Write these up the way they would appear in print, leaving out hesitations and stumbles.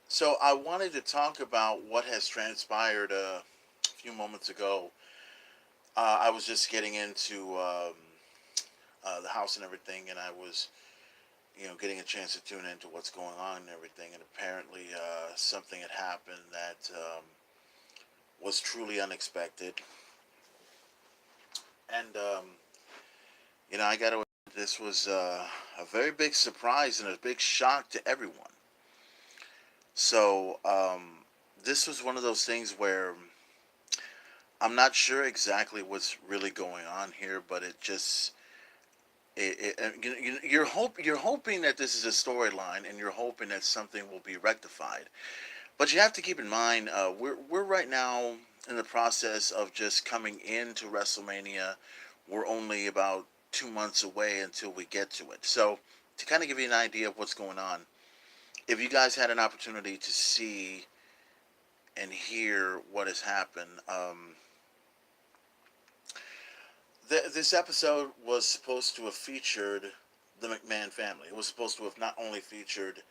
So I wanted to talk about what has transpired a few moments ago. I was just getting into the house and everything, and I was, getting a chance to tune into what's going on and everything. And apparently, something had happened that was truly unexpected. And I got to. This was a very big surprise and a big shock to everyone. So this was one of those things where I'm not sure exactly what's really going on here, but it just you're hoping that this is a storyline, and you're hoping that something will be rectified. But you have to keep in mind, we're right now in the process of just coming into WrestleMania. We're only about 2 months away until we get to it. So to kind of give you an idea of what's going on, if you guys had an opportunity to see and hear what has happened, this episode was supposed to have featured the McMahon family. It was supposed to have not only featured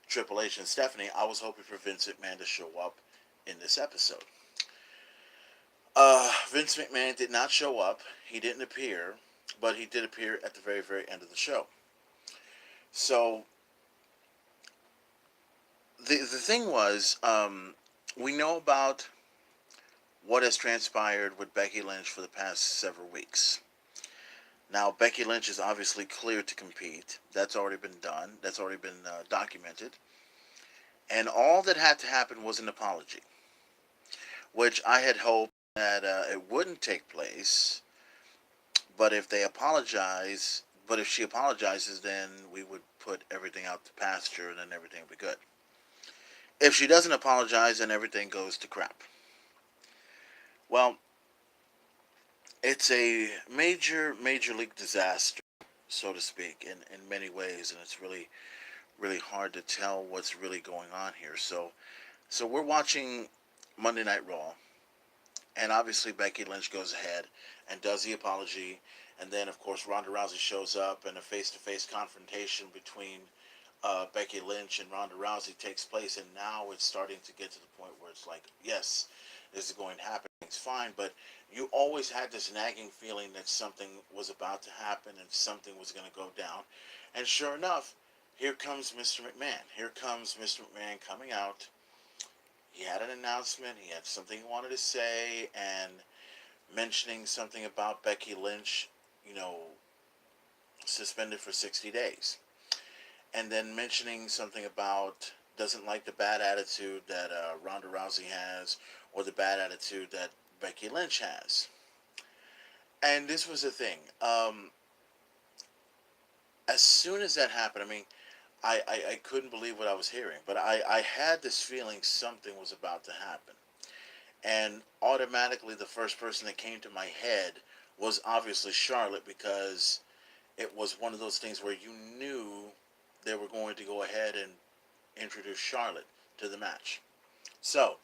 Triple H and Stephanie. I was hoping for Vince McMahon to show up in this episode. Vince McMahon did not show up. He didn't appear, but he did appear at the very, very end of the show. So the thing was, we know about what has transpired with Becky Lynch for the past several weeks. Now, Becky Lynch is obviously cleared to compete. That's already been done. That's already been documented. And all that had to happen was an apology, which I had hoped that it wouldn't take place. But if they apologize, but if she apologizes, then we would put everything out to pasture, and then everything would be good. If she doesn't apologize, then everything goes to crap. Well, it's a major, major league disaster, so to speak, in many ways, and it's really, really hard to tell what's really going on here. So we're watching Monday Night Raw, and obviously Becky Lynch goes ahead and does the apology, and then of course Ronda Rousey shows up, and a face-to-face confrontation between Becky Lynch and Ronda Rousey takes place, and now it's starting to get to the point where it's like, yes, this is going to happen, it's fine, but you always had this nagging feeling that something was about to happen and something was going to go down, and sure enough, here comes Mr. McMahon. Here comes Mr. McMahon coming out. He had an announcement. He had something he wanted to say, and mentioning something about Becky Lynch, you know, suspended for 60 days. And then mentioning something about doesn't like the bad attitude that Ronda Rousey has, or the bad attitude that Becky Lynch has. And this was the thing. As soon as that happened, I mean, I couldn't believe what I was hearing, but I had this feeling something was about to happen. And automatically, the first person that came to my head was obviously Charlotte, because it was one of those things where you knew they were going to go ahead and introduce Charlotte to the match. So,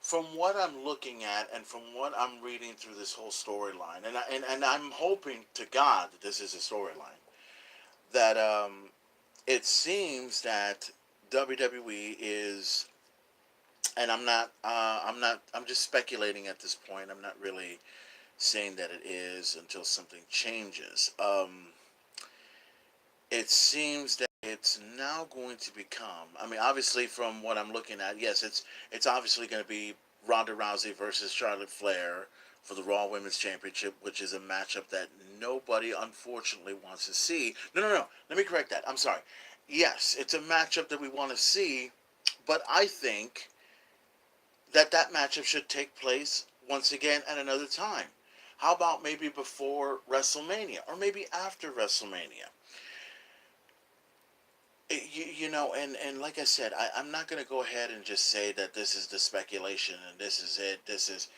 from what I'm looking at and from what I'm reading through this whole storyline, and I'm hoping to God that this is a storyline, that it seems that WWE is, and I'm just speculating at this point. I'm not really saying that it is until something changes. It seems that it's now going to become. I mean, obviously, from what I'm looking at, yes, it's obviously going to be Ronda Rousey versus Charlotte Flair for the Raw Women's Championship, which is a matchup that nobody, unfortunately, wants to see. No, no, no. Let me correct that. I'm sorry. Yes, it's a matchup that we want to see, but I think that matchup should take place once again at another time. How about maybe before WrestleMania, or maybe after WrestleMania? And like I said, I'm not going to go ahead and just say that this is the speculation and this is it. This is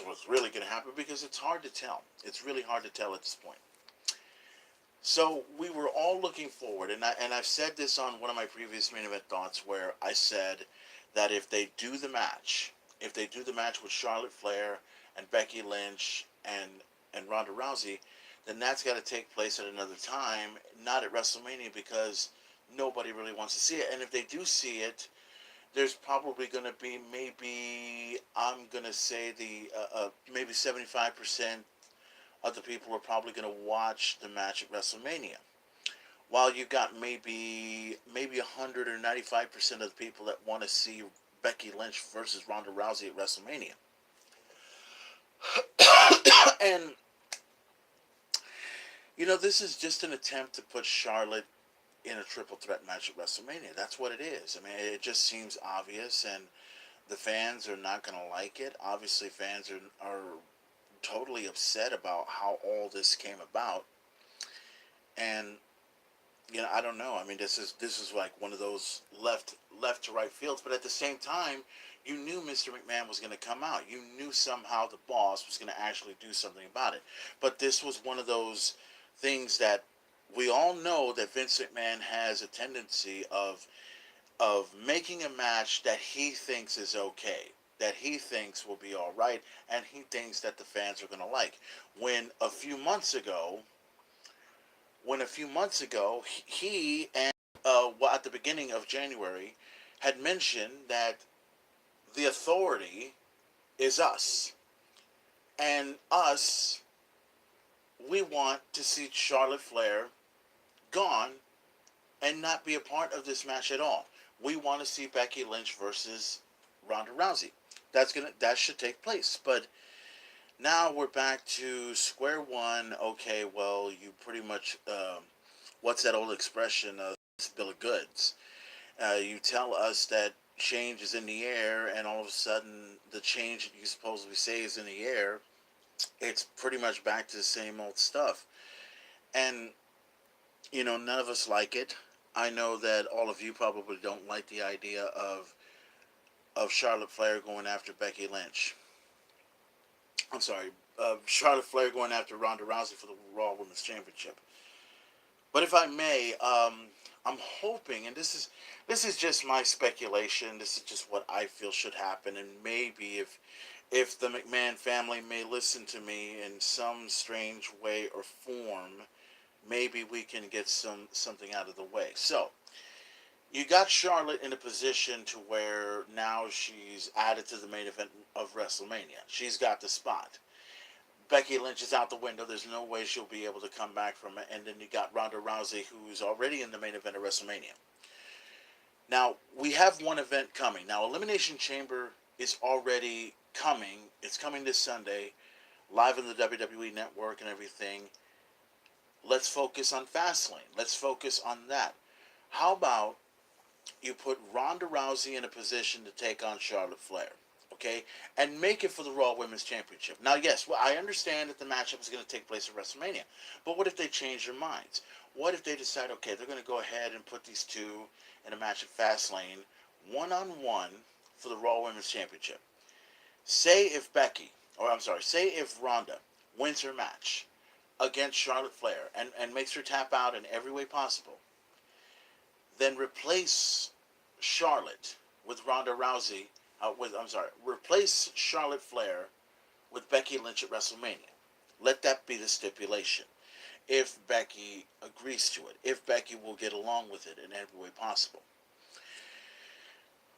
what's really going to happen, because it's hard to tell. It's really hard to tell at this point. So we were all looking forward, and I've said this on one of my previous main event thoughts, where I said that if they do the match with Charlotte Flair and Becky Lynch and Ronda Rousey, then that's got to take place at another time, not at WrestleMania, because nobody really wants to see it. And if they do see it, there's probably going to be maybe, I'm going to say maybe 75% of the people are probably going to watch the match at WrestleMania. While you got maybe 100 or 95% of the people that want to see Becky Lynch versus Ronda Rousey at WrestleMania. And this is just an attempt to put Charlotte in a triple threat match at WrestleMania. That's what it is. I mean, it just seems obvious, and the fans are not going to like it. Obviously, fans are totally upset about how all this came about, and I don't know. I mean, this is like one of those left to right fields, but at the same time, you knew Mr. McMahon was going to come out. You knew somehow the boss was going to actually do something about it. But this was one of those things that we all know that Vince McMahon has a tendency of making a match that he thinks is okay, that he thinks will be all right, and he thinks that the fans are going to like. When a few months ago, he and at the beginning of January had mentioned that the authority is us, and us, we want to see Charlotte Flair gone and not be a part of this match at all. We want to see Becky Lynch versus Ronda Rousey. That should take place. But now we're back to square one. Okay, well, you pretty much what's that old expression? Bill of goods. You tell us that change is in the air, and all of a sudden the change that you supposedly say is in the air, it's pretty much back to the same old stuff. And none of us like it. I know that all of you probably don't like the idea of Charlotte Flair going after Becky Lynch. I'm sorry, Charlotte Flair going after Ronda Rousey for the Raw Women's Championship. But if I may, I'm hoping, and this is just my speculation. This is just what I feel should happen, and maybe if the McMahon family may listen to me in some strange way or form, maybe we can get something out of the way. So, you got Charlotte in a position to where now she's added to the main event of WrestleMania. She's got the spot. Becky Lynch is out the window. There's no way she'll be able to come back from it. And then you got Ronda Rousey, who's already in the main event of WrestleMania. Now, we have one event coming. Now, Elimination Chamber is already coming. It's coming this Sunday, live on the WWE Network and everything. Let's focus on Fastlane. Let's focus on that. How about you put Ronda Rousey in a position to take on Charlotte Flair, okay? And make it for the Raw Women's Championship. Now, yes, well, I understand that the matchup is going to take place at WrestleMania, but what if they change their minds? What if they decide, okay, they're going to go ahead and put these two in a match at Fastlane, one-on-one for the Raw Women's Championship? Say if Ronda wins her match against Charlotte Flair and makes her tap out in every way possible, then replace Charlotte with Ronda Rousey, replace Charlotte Flair with Becky Lynch at WrestleMania. Let that be the stipulation. If Becky agrees to it, if Becky will get along with it in every way possible.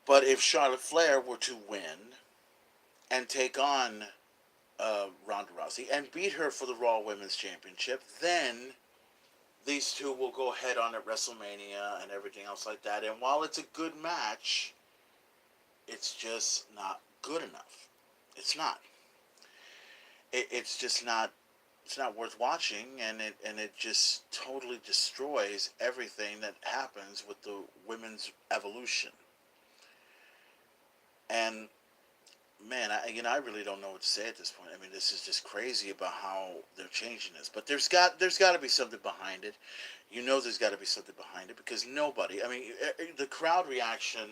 But if Charlotte Flair were to win and take on Ronda Rousey and beat her for the Raw Women's Championship, then these two will go head on at WrestleMania and everything else like that. And while it's a good match, it's just not good enough. It's not. It's just not. It's not worth watching, and it just totally destroys everything that happens with the women's evolution. And man, I really don't know what to say at this point. I mean, this is just crazy about how they're changing this. But there's got to be something behind it. There's got to be something behind it because nobody. I mean, the crowd reaction,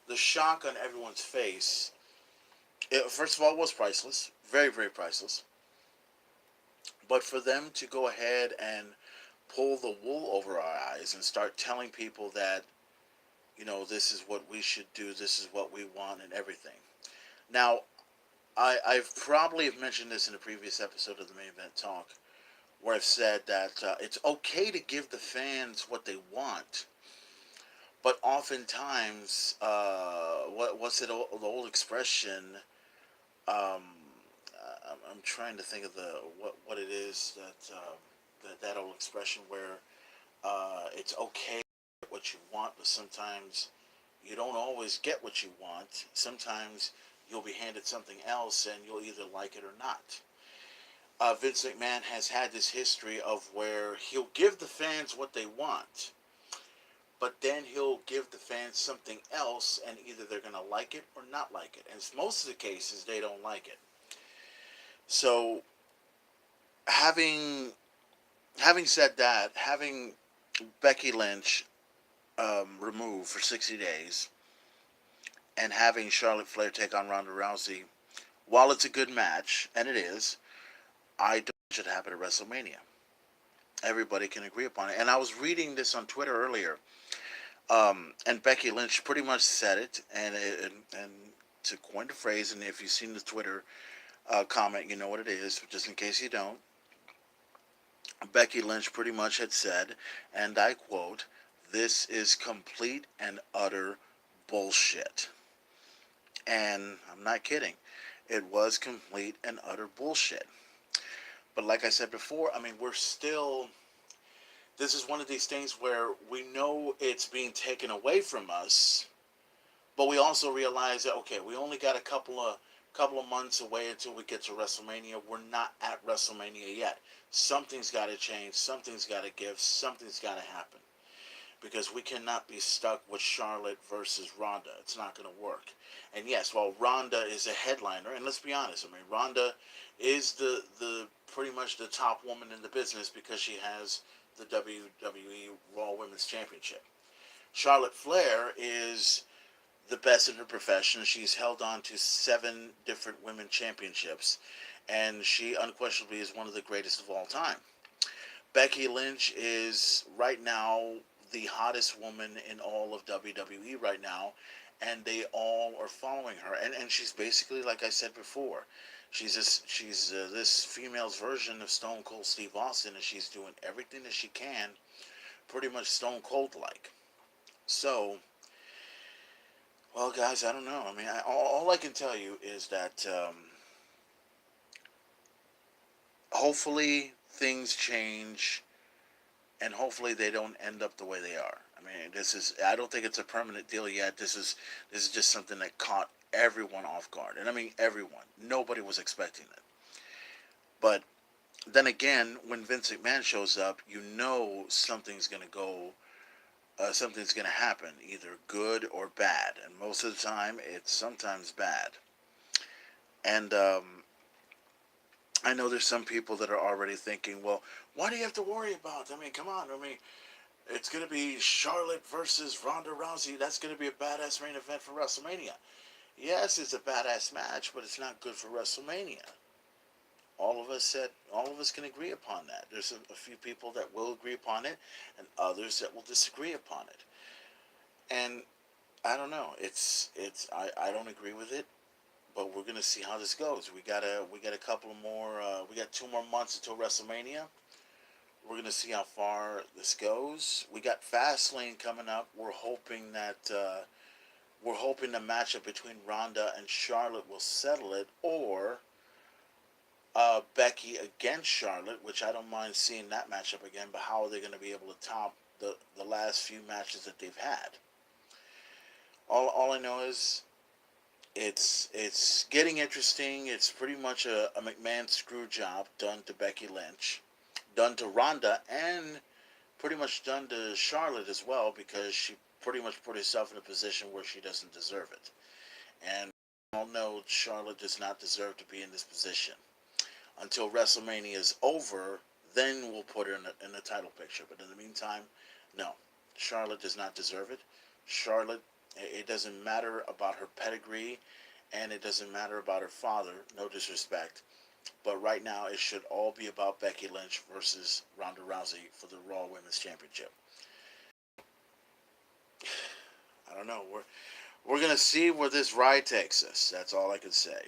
the shock on everyone's face. First of all, it was priceless, very very priceless. But for them to go ahead and pull the wool over our eyes and start telling people that, this is what we should do, this is what we want, and everything. Now, I've probably mentioned this in a previous episode of the Main Event Talk, where I've said that it's okay to give the fans what they want, But oftentimes, what's it? The old expression. Um, I'm trying to think of what it is that old expression where it's okay to get what you want, but sometimes you don't always get what you want. Sometimes you'll be handed something else, and you'll either like it or not. Vince McMahon has had this history of where he'll give the fans what they want, but then he'll give the fans something else, and either they're going to like it or not like it. And most of the cases, they don't like it. So, having having said that, having Becky Lynch removed for 60 days and having Charlotte Flair take on Ronda Rousey, while it's a good match, and it is, I don't think it should happen at WrestleMania. Everybody can agree upon it. And I was reading this on Twitter earlier, and Becky Lynch pretty much said it, and to coin the phrase, and if you've seen the Twitter comment, you know what it is, just in case you don't. Becky Lynch pretty much had said, and I quote, "This is complete and utter bullshit." And I'm not kidding. It was complete and utter bullshit. But like I said before, I mean, we're still. This is one of these things where we know it's being taken away from us, but we also realize that okay, we only got a couple of months away until we get to WrestleMania. We're not at WrestleMania yet. Something's got to change. Something's got to give. Something's got to happen because we cannot be stuck with Charlotte versus Ronda. It's not going to work. And yes, while Ronda is a headliner, and let's be honest, I mean Ronda is the pretty much the top woman in the business because she has the WWE Raw Women's Championship. Charlotte Flair is the best in her profession. She's held on to 7 different women championships, and she unquestionably is one of the greatest of all time. Becky Lynch is right now the hottest woman in all of WWE right now, and they all are following her. And she's basically, like I said before, she's this female's version of Stone Cold Steve Austin, and she's doing everything that she can, pretty much Stone Cold like. So, well, guys, I don't know. I mean, all I can tell you is that hopefully things change and hopefully they don't end up the way they are. I mean, I don't think it's a permanent deal yet. This is just something that caught everyone off guard. And I mean everyone. Nobody was expecting it. But then again, when Vince McMahon shows up, you know something's going to happen, either good or bad. And most of the time, it's sometimes bad. And I know there's some people that are already thinking, well, why do you have to worry about? I mean, come on. I mean, it's going to be Charlotte versus Ronda Rousey. That's going to be a badass main event for WrestleMania. Yes, it's a badass match, but it's not good for WrestleMania. All of us can agree upon that. There's a few people that will agree upon it, and others that will disagree upon it. And I don't know. I don't agree with it, but we're gonna see how this goes. We got a couple more. We got 2 more months until WrestleMania. We're gonna see how far this goes. We got Fastlane coming up. We're hoping the matchup between Ronda and Charlotte will settle it, or Becky against Charlotte, which I don't mind seeing that matchup again. But how are they going to be able to top the last few matches that they've had? All I know is it's getting interesting. It's pretty much a McMahon screw job done to Becky Lynch, done to Ronda, and pretty much done to Charlotte as well because she pretty much put herself in a position where she doesn't deserve it. And we all know Charlotte does not deserve to be in this position. Until WrestleMania is over, then we'll put her in the title picture. But in the meantime, no. Charlotte does not deserve it. Charlotte, it doesn't matter about her pedigree, and it doesn't matter about her father, no disrespect. But right now, it should all be about Becky Lynch versus Ronda Rousey for the Raw Women's Championship. I don't know. We're gonna see where this ride takes us. That's all I can say.